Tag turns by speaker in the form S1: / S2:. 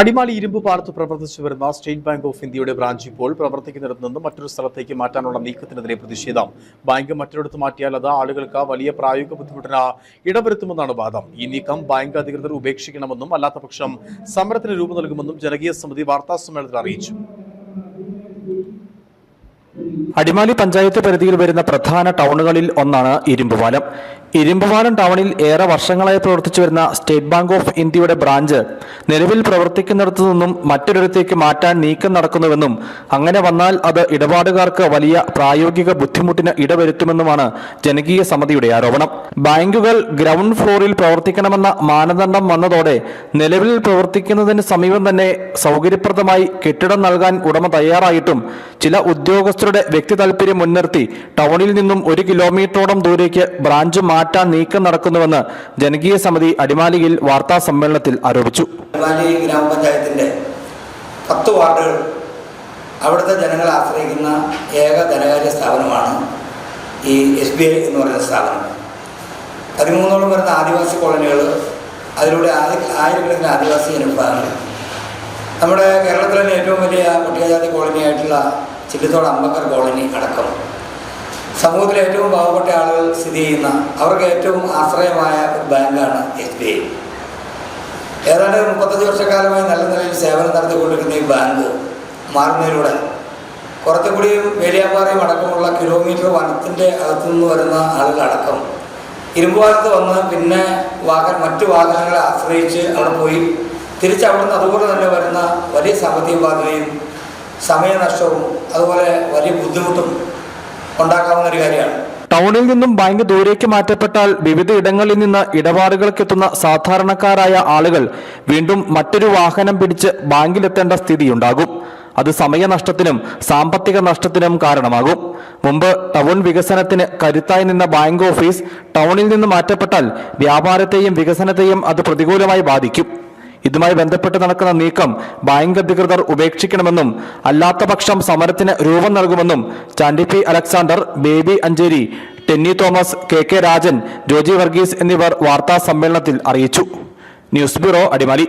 S1: അടിമാലി ഇരുമ്പ് പാലത്ത് പ്രവർത്തിച്ചു വരുന്ന സ്റ്റേറ്റ് ബാങ്ക് ഓഫ് ഇന്ത്യയുടെ ബ്രാഞ്ച് ഇപ്പോൾ പ്രവർത്തിക്കുന്നിടത്തു നിന്ന് മറ്റൊരു സ്ഥലത്തേക്ക് മാറ്റാനുള്ള നീക്കത്തിനെതിരെ പ്രതിഷേധം. ബാങ്ക് മറ്റൊരിടത്ത് മാറ്റിയാൽ അത് ആളുകൾക്ക് വലിയ പ്രായോഗിക ബുദ്ധിമുട്ടിന് ഇടവരുത്തുമെന്നാണ് വാദം. ഈ നീക്കം ബാങ്ക് അധികൃതർ ഉപേക്ഷിക്കണമെന്നും അല്ലാത്തപക്ഷം സമരത്തിന് രൂപം നൽകുമെന്നും ജനകീയ സമിതി വാർത്താസമ്മേളനത്തിൽ അറിയിച്ചു.
S2: അടിമാലി പഞ്ചായത്ത് പരിധിയിൽ വരുന്ന പ്രധാന ടൗണുകളിൽ ഒന്നാണ് ഇരുമ്പുപാലം. ഇരുമ്പുപാലം ടൗണിൽ ഏറെ വർഷങ്ങളായി പ്രവർത്തിച്ചു വരുന്ന സ്റ്റേറ്റ് ബാങ്ക് ഓഫ് ഇന്ത്യയുടെ ബ്രാഞ്ച് നിലവിൽ പ്രവർത്തിക്കുന്നിടത്തു നിന്നും മറ്റൊരിടത്തേക്ക് മാറ്റാൻ നീക്കം നടക്കുന്നുവെന്നും അങ്ങനെ വന്നാൽ അത് ഇടപാടുകാർക്ക് വലിയ പ്രായോഗിക ബുദ്ധിമുട്ടിന് ഇടവരുത്തുമെന്നുമാണ് ജനകീയ സമിതിയുടെ ആരോപണം. ബാങ്കുകൾ ഗ്രൗണ്ട് ഫ്ലോറിൽ പ്രവർത്തിക്കണമെന്ന മാനദണ്ഡം വന്നതോടെ നിലവിൽ പ്രവർത്തിക്കുന്നതിന് സമീപം തന്നെ സൗകര്യപ്രദമായി കെട്ടിടം നൽകാൻ ഉടമ തയ്യാറായിട്ടും ചില ഉദ്യോഗസ്ഥരുടെ വ്യക്തി താൽപര്യം മുൻനിർത്തി ടൗണിൽ നിന്നും 1 കിലോമീറ്ററോളം ദൂരേക്ക് ബ്രാഞ്ച് മാറ്റാൻ നീക്കം നടക്കുന്നുവെന്ന് ജനകീയ സമിതി അടിമാലിയിൽ വാർത്താ സമ്മേളനത്തിൽ ആരോപിച്ചു.
S3: അടിമാലി ഗ്രാമപഞ്ചായത്തിന്റെ 10 വാർഡുകൾ അവിടുത്തെ ജനങ്ങൾ ആശ്രയിക്കുന്ന ഏക ധനകാര്യ സ്ഥാപനമാണ് ഈ SBI എന്ന് പറയുന്ന സ്ഥാപനം. 13ഓളം വരുന്ന ആദിവാസി കോളനികൾ, അതിലൂടെ ആയിരക്കണക്കിന് ആദിവാസി ജനവിഭാഗങ്ങൾ, നമ്മുടെ കേരളത്തിലെ തന്നെ ഏറ്റവും വലിയ പട്ടികജാതി കോളനിയായിട്ടുള്ള ചില്ലിത്തോട് അമ്പക്കർ കോളനി അടക്കം സമൂഹത്തിലെ ഏറ്റവും പാവപ്പെട്ട ആളുകൾ സ്ഥിതി ചെയ്യുന്ന, അവർക്ക് ഏറ്റവും ആശ്രയമായ ഒരു ബാങ്കാണ് SBI. ഏതാണ്ട് 35 വർഷക്കാലമായി നല്ല നിലയിൽ സേവനം നടത്തിക്കൊണ്ടിരിക്കുന്ന ഈ ബാങ്ക് മാറുന്നതിലൂടെ കുറച്ചുകൂടിയും വേലിയാപ്പാറയും അടക്കമുള്ള കിലോമീറ്റർ വനത്തിൻ്റെ അകത്തുനിന്ന് വരുന്ന ആളുകളടക്കം ഇരുമ്പുപാലത്ത് വന്ന് പിന്നെ മറ്റു വാഹനങ്ങളെ ആശ്രയിച്ച് അവിടെ പോയി തിരിച്ചവിടുന്ന് അതുപോലെ തന്നെ വരുന്ന വലിയ സാമ്പത്തിക ബാധ്യതയും സമയനഷ്ടവും അതുപോലെ വലിയ ബുദ്ധിമുട്ടും ഉണ്ടാക്കാവുന്ന ഒരു കാര്യമാണ്.
S2: ടൗണിൽ നിന്നും ബാങ്ക് ദൂരേക്ക് മാറ്റപ്പെട്ടാൽ വിവിധ ഇടങ്ങളിൽ നിന്ന് ഇടപാടുകൾക്കെത്തുന്ന സാധാരണക്കാരായ ആളുകൾ വീണ്ടും മറ്റൊരു വാഹനം പിടിച്ച് ബാങ്കിലെത്തേണ്ട സ്ഥിതിയുണ്ടാകും. അത് സമയനഷ്ടത്തിനും സാമ്പത്തിക നഷ്ടത്തിനും കാരണമാകും. മുമ്പ് ടൗൺ വികസനത്തിന് കരുത്തായി നിന്ന ബാങ്ക് ഓഫീസ് ടൗണിൽ നിന്ന് മാറ്റപ്പെട്ടാൽ വ്യാപാരത്തെയും വികസനത്തെയും അത് പ്രതികൂലമായി ബാധിക്കും. ഇതുമായി ബന്ധപ്പെട്ട് നടക്കുന്ന നീക്കം ബാങ്ക് അധികൃതർ ഉപേക്ഷിക്കണമെന്നും അല്ലാത്തപക്ഷം സമരത്തിന് രൂപം നൽകുമെന്നും ചാണ്ടിപ്പി അലക്സാണ്ടർ, ബേബി അഞ്ചേരി, ടെന്നി തോമസ്, KK രാജൻ, ജോജി വർഗീസ് എന്നിവർ വാർത്താ സമ്മേളനത്തിൽ അറിയിച്ചു. News bureau, Adimali.